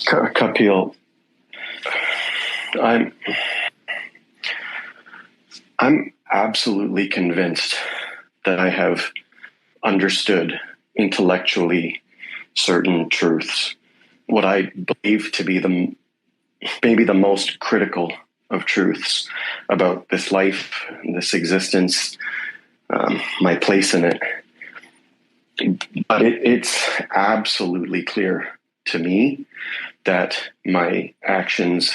Kapil, I'm I'm absolutely convinced that I have understood intellectually certain truths. What I believe to be maybe the most critical of truths about this life, this existence, my place in it. But it's absolutely clear to me that my actions,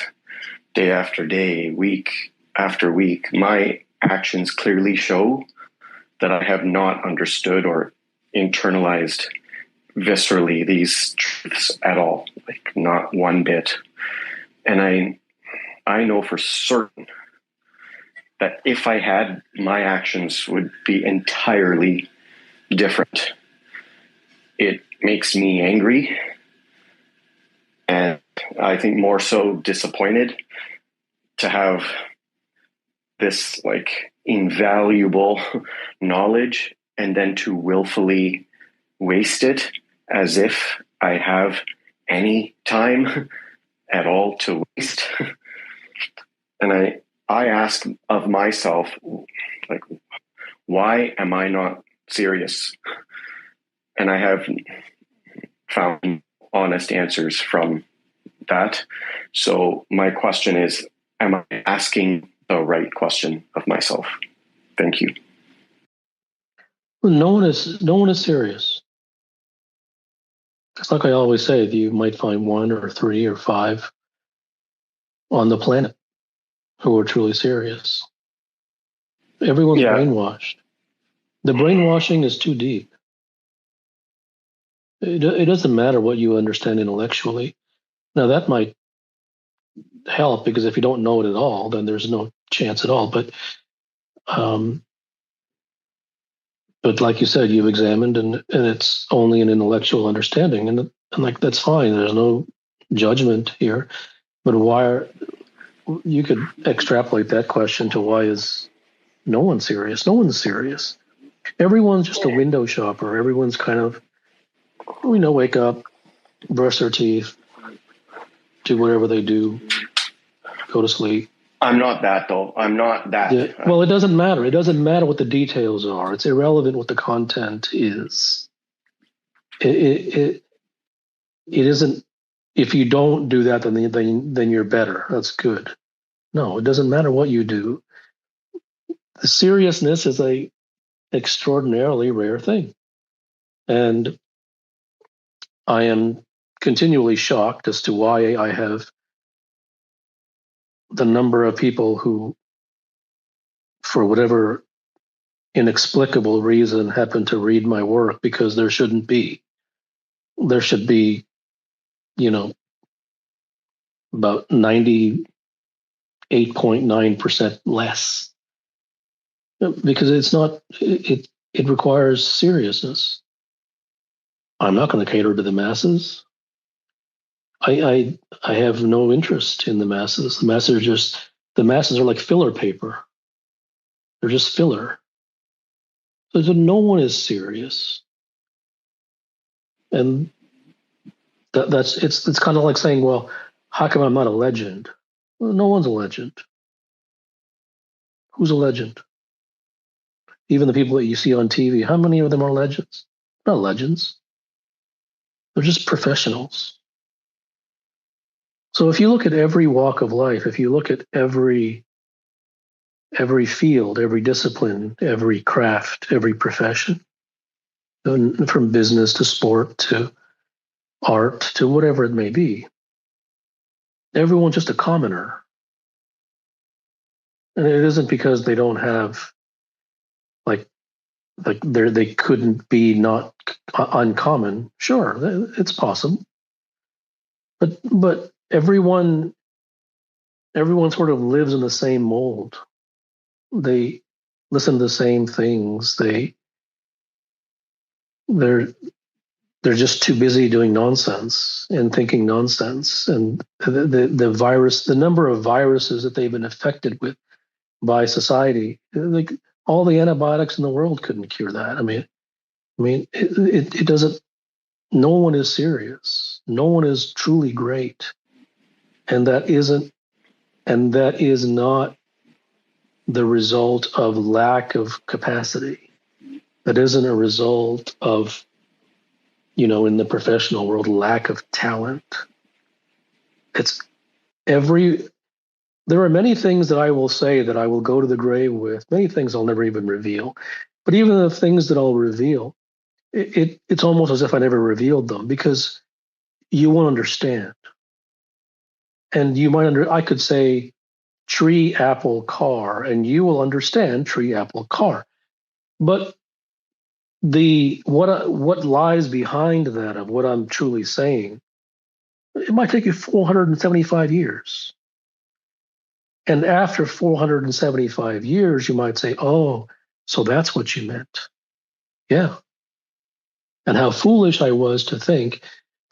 day after day, week after week, my actions clearly show that I have not understood or internalized viscerally these truths at all, like not one bit. And I know for certain that if I had, my actions would be entirely different. It makes me angry, and I think more so disappointed to have this like invaluable knowledge and then to willfully waste it as if I have any time at all to waste. And I ask of myself, like, why am I not serious? And I have found honest answers from that. So my question is, am I asking the right question of myself? Thank you. No one is serious. It's like I always say, you might find one or three or five on the planet who are truly serious. Everyone's brainwashed. The brainwashing is too deep. It doesn't matter what you understand intellectually. Now that might help, because if you don't know it at all, then there's no chance at all. But like you said, you've examined, and it's only an intellectual understanding, and like that's fine. There's no judgment here. But you could extrapolate that question to why is no one serious? No one's serious. Everyone's just a window shopper. Everyone's kind of, wake up, brush their teeth, do whatever they do, go to sleep. I'm not that, though. I'm not that. Yeah. Well, it doesn't matter. It doesn't matter what the details are. It's irrelevant what the content is. It isn't. If you don't do that, then you're better. That's good. No, it doesn't matter what you do. The seriousness is a extraordinarily rare thing, and I am continually shocked as to why I have the number of people who, for whatever inexplicable reason, happen to read my work, because there shouldn't be. There should be, about 98.9% less, because it's not. It requires seriousness. I'm not going to cater to the masses. I have no interest in the masses. The masses are like filler paper. They're just filler. So no one is serious, and it's kind of like saying, well, how come I'm not a legend? Well, no one's a legend. Who's a legend? Even the people that you see on TV, how many of them are legends? Not legends. They're just professionals. So if you look at every walk of life, if you look at every field, every discipline, every craft, every profession, from business to sport to art to whatever it may be, everyone's just a commoner. And it isn't because they don't have, like they couldn't be not uncommon. Sure, it's possible. But everyone sort of lives in the same mold. They listen to the same things. They're just too busy doing nonsense and thinking nonsense. And the number of viruses that they've been affected with by society, like all the antibiotics in the world couldn't cure that. I mean, it doesn't. No one is serious. No one is truly great. And that is not the result of lack of capacity. That isn't a result of, in the professional world, lack of talent. It's there are many things that I will say that I will go to the grave with, many things I'll never even reveal. But even the things that I'll reveal, it's almost as if I never revealed them, because you won't understand. And I could say tree, apple, car, and you will understand tree, apple, car. But what lies behind that of what I'm truly saying, it might take you 475 years. And after 475 years, you might say, oh, so that's what you meant. Yeah. And how foolish I was to think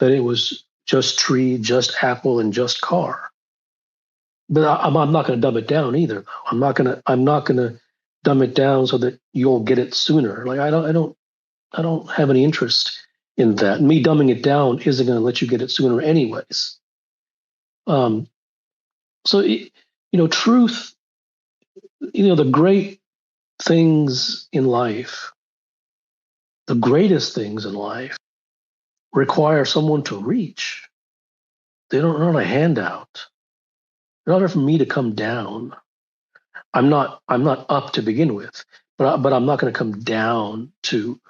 that it was just tree, just apple, and just car. But I'm not going to dumb it down either. Though. I'm not going to dumb it down so that you'll get it sooner. Like I don't have any interest in that. Me dumbing it down isn't going to let you get it sooner, anyways. So truth. The great things in life, the greatest things in life, require someone to reach. They're not a handout. They're not for me to come down. I'm not up to begin with, but I'm not going to come down to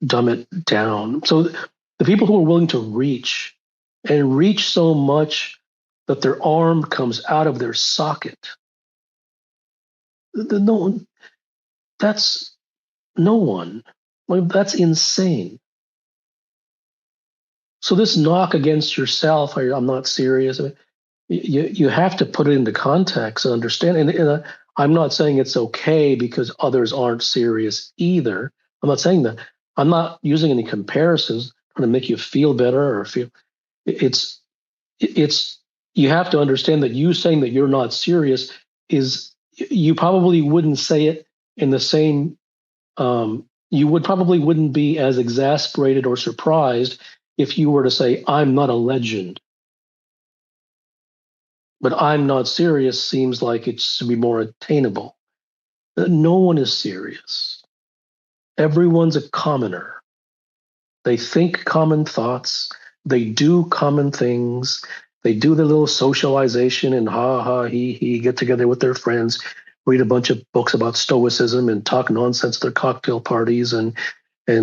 dumb it down. So the people who are willing to reach and reach so much that their arm comes out of their socket, that's no one. Like, that's insane. So this knock against yourself, I'm not serious. I mean, you have to put it into context and understand. And I'm not saying it's okay because others aren't serious either. I'm not saying that. I'm not using any comparisons trying to make you feel better or feel. It's you have to understand that you saying that you're not serious is, you probably wouldn't say it in the same. You wouldn't be as exasperated or surprised if you were to say, I'm not a legend. But I'm not serious seems like it should be more attainable. No one is serious. Everyone's a commoner. They think common thoughts. They do common things. They do their little socialization and ha ha he get together with their friends, read a bunch of books about stoicism and talk nonsense at their cocktail parties and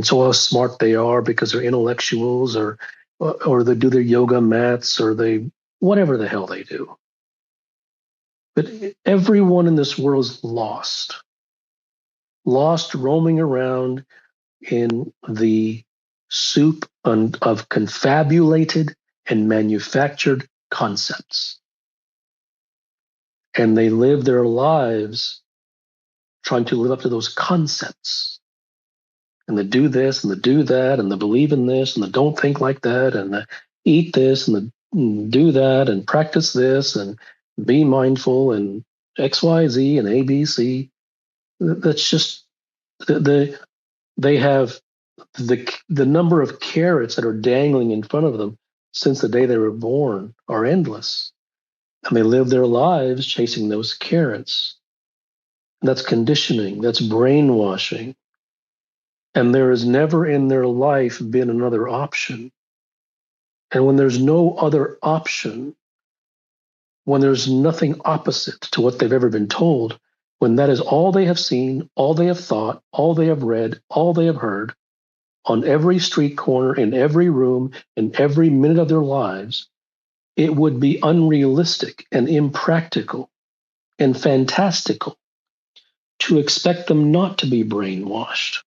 so how smart they are because they're intellectuals or they do their yoga mats or they whatever the hell they do. But everyone in this world is lost roaming around in the soup of confabulated and manufactured concepts. And they live their lives trying to live up to those concepts. And they do this and they do that and they believe in this and they don't think like that and they eat this and they do that and practice this and be mindful and XYZ and ABC. That's just they have the number of carrots that are dangling in front of them since the day they were born are endless, and they live their lives chasing those carrots. And that's conditioning. That's brainwashing. And there has never in their life been another option. And when there's no other option, when there's nothing opposite to what they've ever been told, when that is all they have seen, all they have thought, all they have read, all they have heard, on every street corner, in every room, in every minute of their lives, it would be unrealistic and impractical and fantastical to expect them not to be brainwashed.